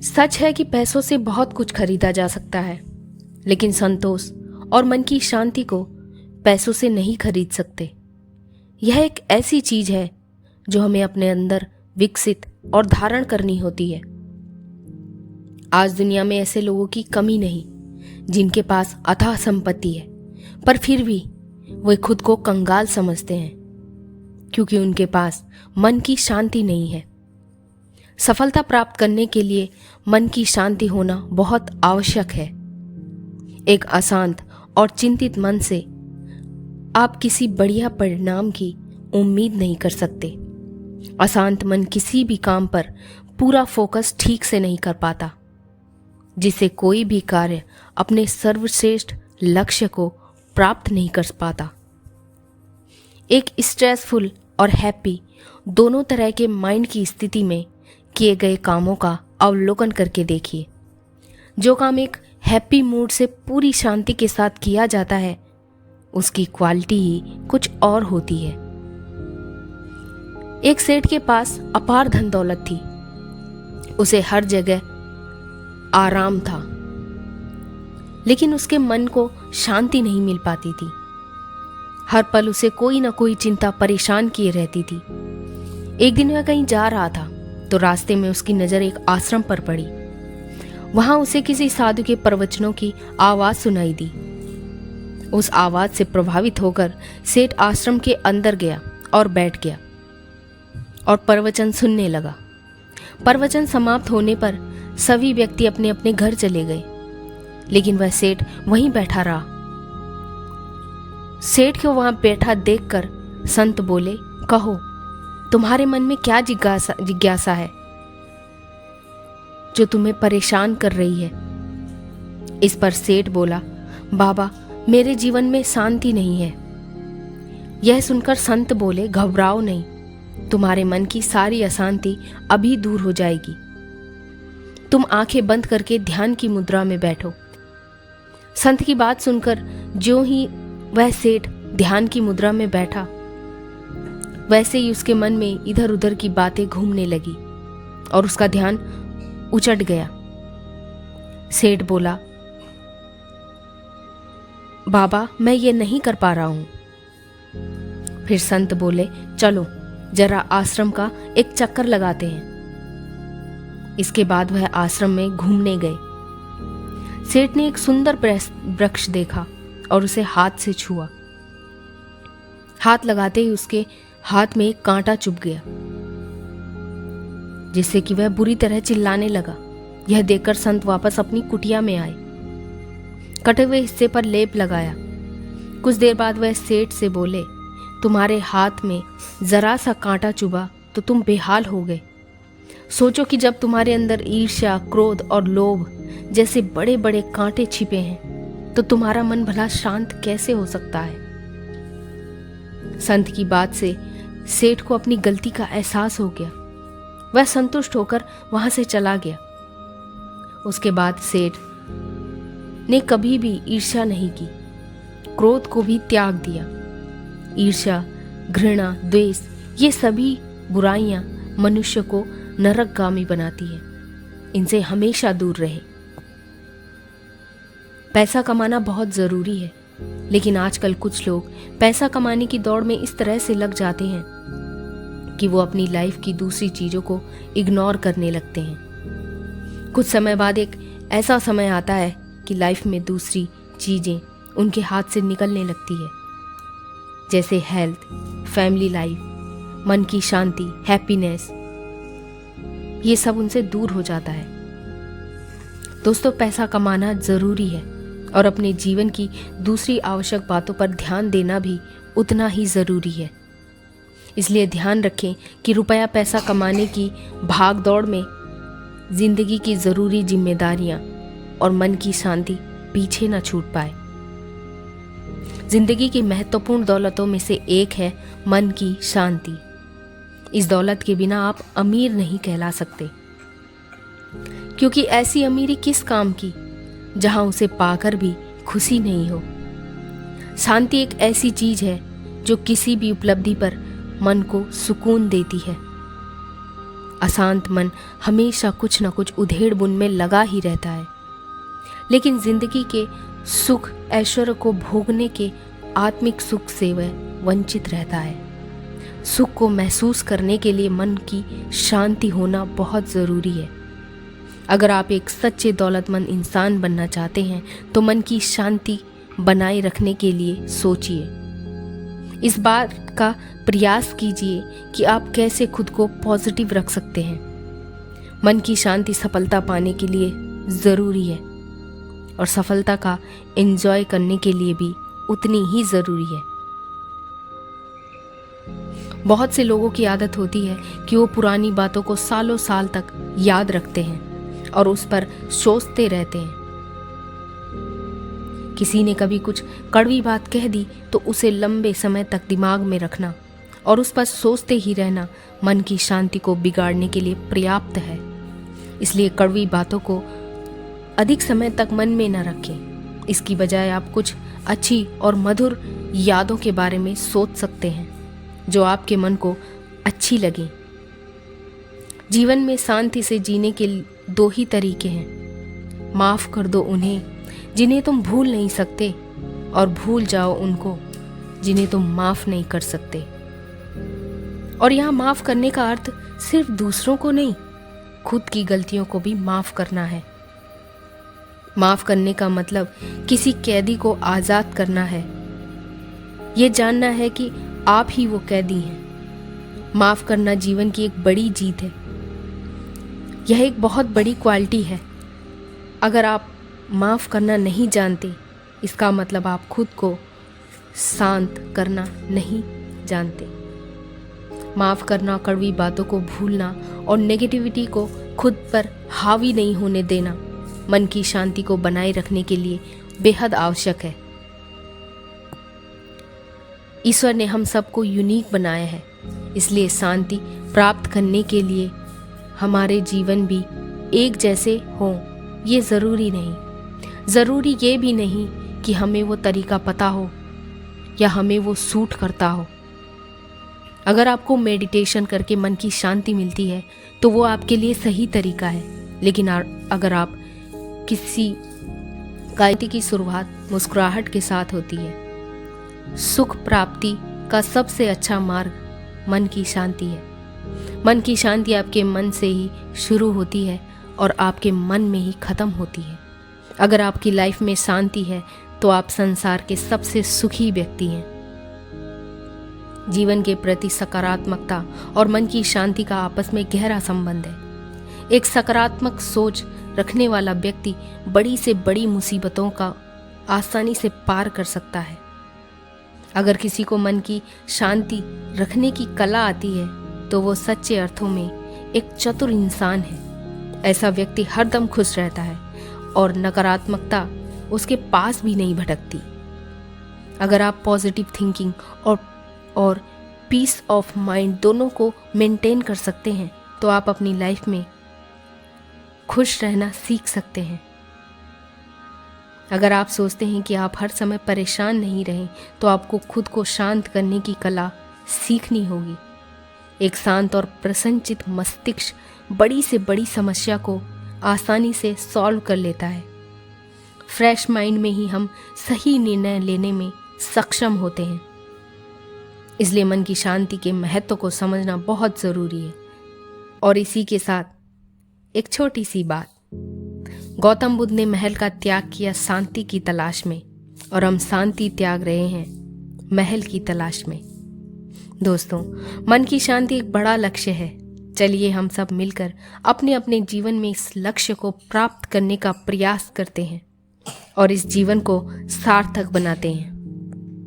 सच है कि पैसों से बहुत कुछ खरीदा जा सकता है, लेकिन संतोष और मन की शांति को पैसों से नहीं खरीद सकते। यह एक ऐसी चीज है जो हमें अपने अंदर विकसित और धारण करनी होती है। आज दुनिया में ऐसे लोगों की कमी नहीं जिनके पास अथाह संपत्ति है, पर फिर भी वे खुद को कंगाल समझते हैं क्योंकि उनके पास मन की शांति नहीं है। सफलता प्राप्त करने के लिए मन की शांति होना बहुत आवश्यक है। एक अशांत और चिंतित मन से आप किसी बढ़िया परिणाम की उम्मीद नहीं कर सकते। अशांत मन किसी भी काम पर पूरा फोकस ठीक से नहीं कर पाता, जिससे कोई भी कार्य अपने सर्वश्रेष्ठ लक्ष्य को प्राप्त नहीं कर पाता। एक स्ट्रेसफुल और हैप्पी दोनों तरह के माइंड की स्थिति में किए गए कामों का अवलोकन करके देखिए। जो काम एक हैप्पी मूड से पूरी शांति के साथ किया जाता है, उसकी क्वालिटी ही कुछ और होती है। एक सेठ के पास अपार धन दौलत थी। उसे हर जगह आराम था, लेकिन उसके मन को शांति नहीं मिल पाती थी। हर पल उसे कोई ना कोई चिंता परेशान किए रहती थी। एक दिन वह कहीं जा रहा था तो रास्ते में उसकी नजर एक आश्रम पर पड़ी। वहां उसे किसी साधु के प्रवचनों की आवाज सुनाई दी। उस आवाज से प्रभावित होकर सेठ आश्रम के अंदर गया और बैठ गया और प्रवचन सुनने लगा। प्रवचन समाप्त होने पर सभी व्यक्ति अपने अपने घर चले गए, लेकिन वह सेठ वहीं बैठा रहा। सेठ को वहां बैठा देखकर संत बोले, कहो, तुम्हारे मन में क्या जिज्ञासा है जो तुम्हें परेशान कर रही है? इस पर सेठ बोला, बाबा, मेरे जीवन में शांति नहीं है। यह सुनकर संत बोले, घबराओ नहीं, तुम्हारे मन की सारी अशांति अभी दूर हो जाएगी। तुम आंखें बंद करके ध्यान की मुद्रा में बैठो। संत की बात सुनकर ज्यों ही वह सेठ ध्यान की मुद्रा में बैठा, वैसे ही उसके मन में इधर उधर की बातें घूमने लगी और उसका ध्यान उचट गया। सेठ बोला, बाबा, मैं ये नहीं कर पा रहा हूं। फिर संत बोले, चलो जरा आश्रम का एक चक्कर लगाते हैं। इसके बाद वह आश्रम में घूमने गए। सेठ ने एक सुंदर वृक्ष देखा और उसे हाथ से छुआ। हाथ लगाते ही उसके हाथ में एक कांटा चुभ गया, जिससे कि वह बुरी तरह चिल्लाने लगा। यह देखकर संत वापस अपनी कुटिया में आए। कटे हुए हिस्से पर लेप लगाया। कुछ देर बाद वह सेठ से बोले, तुम्हारे हाथ में जरा सा कांटा चुभा तो तुम बेहाल हो गए। सोचो कि जब तुम्हारे अंदर ईर्ष्या, क्रोध और लोभ जैसे बड़े बड़े कांटे छिपे हैं, तो तुम्हारा मन भला शांत कैसे हो सकता है? संत की बात से सेठ को अपनी गलती का एहसास हो गया। वह संतुष्ट होकर वहां से चला गया। उसके बाद सेठ ने कभी भी ईर्ष्या नहीं की, क्रोध को भी त्याग दिया। ईर्ष्या, घृणा, द्वेष, ये सभी बुराइयां मनुष्य को नरकगामी बनाती हैं। इनसे हमेशा दूर रहे। पैसा कमाना बहुत जरूरी है, लेकिन आजकल कुछ लोग पैसा कमाने की दौड़ में इस तरह से लग जाते हैं कि वो अपनी लाइफ की दूसरी चीजों को इग्नोर करने लगते हैं। कुछ समय बाद एक ऐसा समय आता है कि लाइफ में दूसरी चीजें उनके हाथ से निकलने लगती है, जैसे हेल्थ, फैमिली लाइफ, मन की शांति, हैप्पीनेस। ये सब उनसे दूर हो जाता है। दोस्तों, पैसा कमाना जरूरी है और अपने जीवन की दूसरी आवश्यक बातों पर ध्यान देना भी उतना ही जरूरी है। इसलिए ध्यान रखें कि रुपया पैसा कमाने की भाग दौड़ में जिंदगी की जरूरी जिम्मेदारियां और मन की शांति पीछे न छूट पाए। जिंदगी की महत्वपूर्ण दौलतों में से एक है मन की शांति। इस दौलत के बिना आप अमीर नहीं कहला सकते, क्योंकि ऐसी अमीरी किस काम की जहां उसे पाकर भी खुशी नहीं हो। शांति एक ऐसी चीज है जो किसी भी उपलब्धि पर मन को सुकून देती है। अशांत मन हमेशा कुछ न कुछ उधेड़ बुन में लगा ही रहता है, लेकिन जिंदगी के सुख ऐश्वर्य को भोगने के आत्मिक सुख से वह वंचित रहता है। सुख को महसूस करने के लिए मन की शांति होना बहुत ज़रूरी है। अगर आप एक सच्चे दौलतमंद इंसान बनना चाहते हैं तो मन की शांति बनाए रखने के लिए सोचिए। इस बात का प्रयास कीजिए कि आप कैसे खुद को पॉजिटिव रख सकते हैं। मन की शांति सफलता पाने के लिए ज़रूरी है और सफलता का एंजॉय करने के लिए भी उतनी ही ज़रूरी है। बहुत से लोगों की आदत होती है कि वो पुरानी बातों को सालों साल तक याद रखते हैं और उस पर सोचते रहते हैं। किसी ने कभी कुछ कड़वी बात कह दी तो उसे लंबे समय तक दिमाग में रखना और उस पर सोचते ही रहना मन की शांति को बिगाड़ने के लिए पर्याप्त है। इसलिए कड़वी बातों को अधिक समय तक मन में न रखें। इसकी बजाय आप कुछ अच्छी और मधुर यादों के बारे में सोच सकते हैं जो आपके मन को अच्छी लगे। जीवन में शांति से जीने के दो ही तरीके हैं। माफ़ कर दो उन्हें जिन्हें तुम भूल नहीं सकते और भूल जाओ उनको जिन्हें तुम माफ़ नहीं कर सकते। और यहाँ माफ़ करने का अर्थ सिर्फ दूसरों को नहीं, खुद की गलतियों को भी माफ़ करना है। माफ़ करने का मतलब किसी कैदी को आज़ाद करना है। ये जानना है कि आप ही वो कैदी हैं। माफ़ करना जीवन की एक बड़ी जीत है। यह एक बहुत बड़ी क्वालिटी है। अगर आप माफ़ करना नहीं जानते, इसका मतलब आप खुद को शांत करना नहीं जानते। माफ़ करना, कड़वी बातों को भूलना और नेगेटिविटी को खुद पर हावी नहीं होने देना मन की शांति को बनाए रखने के लिए बेहद आवश्यक है। ईश्वर ने हम सबको यूनिक बनाया है, इसलिए शांति प्राप्त करने के लिए हमारे जीवन भी एक जैसे हों ये ज़रूरी नहीं। ज़रूरी ये भी नहीं कि हमें वो तरीका पता हो या हमें वो सूट करता हो। अगर आपको मेडिटेशन करके मन की शांति मिलती है तो वो आपके लिए सही तरीका है, लेकिन अगर आप किसी गायत्री की शुरुआत मुस्कुराहट के साथ होती है। सुख प्राप्ति का सबसे अच्छा मार्ग मन की शांति है। मन की शांति आपके मन से ही शुरू होती है और आपके मन में ही ख़त्म होती है। अगर आपकी लाइफ में शांति है तो आप संसार के सबसे सुखी व्यक्ति हैं। जीवन के प्रति सकारात्मकता और मन की शांति का आपस में गहरा संबंध है। एक सकारात्मक सोच रखने वाला व्यक्ति बड़ी से बड़ी मुसीबतों का आसानी से पार कर सकता है। अगर किसी को मन की शांति रखने की कला आती है तो वो सच्चे अर्थों में एक चतुर इंसान है। ऐसा व्यक्ति हरदम खुश रहता है और नकारात्मकता उसके पास भी नहीं भटकती। अगर आप पॉजिटिव थिंकिंग और पीस ऑफ माइंड दोनों को मेंटेन कर सकते हैं तो आप अपनी लाइफ में खुश रहना सीख सकते हैं। अगर आप सोचते हैं कि आप हर समय परेशान नहीं रहें तो आपको खुद को शांत करने की कला सीखनी होगी। एक शांत और प्रसन्नचित्त मस्तिष्क बड़ी से बड़ी समस्या को आसानी से सॉल्व कर लेता है। फ्रेश माइंड में ही हम सही निर्णय लेने में सक्षम होते हैं। इसलिए मन की शांति के महत्व को समझना बहुत ज़रूरी है। और इसी के साथ एक छोटी सी बात, गौतम बुद्ध ने महल का त्याग किया शांति की तलाश में और हम शांति त्याग रहे हैं महल की तलाश में। दोस्तों, मन की शांति एक बड़ा लक्ष्य है। चलिए हम सब मिलकर अपने अपने जीवन में इस लक्ष्य को प्राप्त करने का प्रयास करते हैं और इस जीवन को सार्थक बनाते हैं।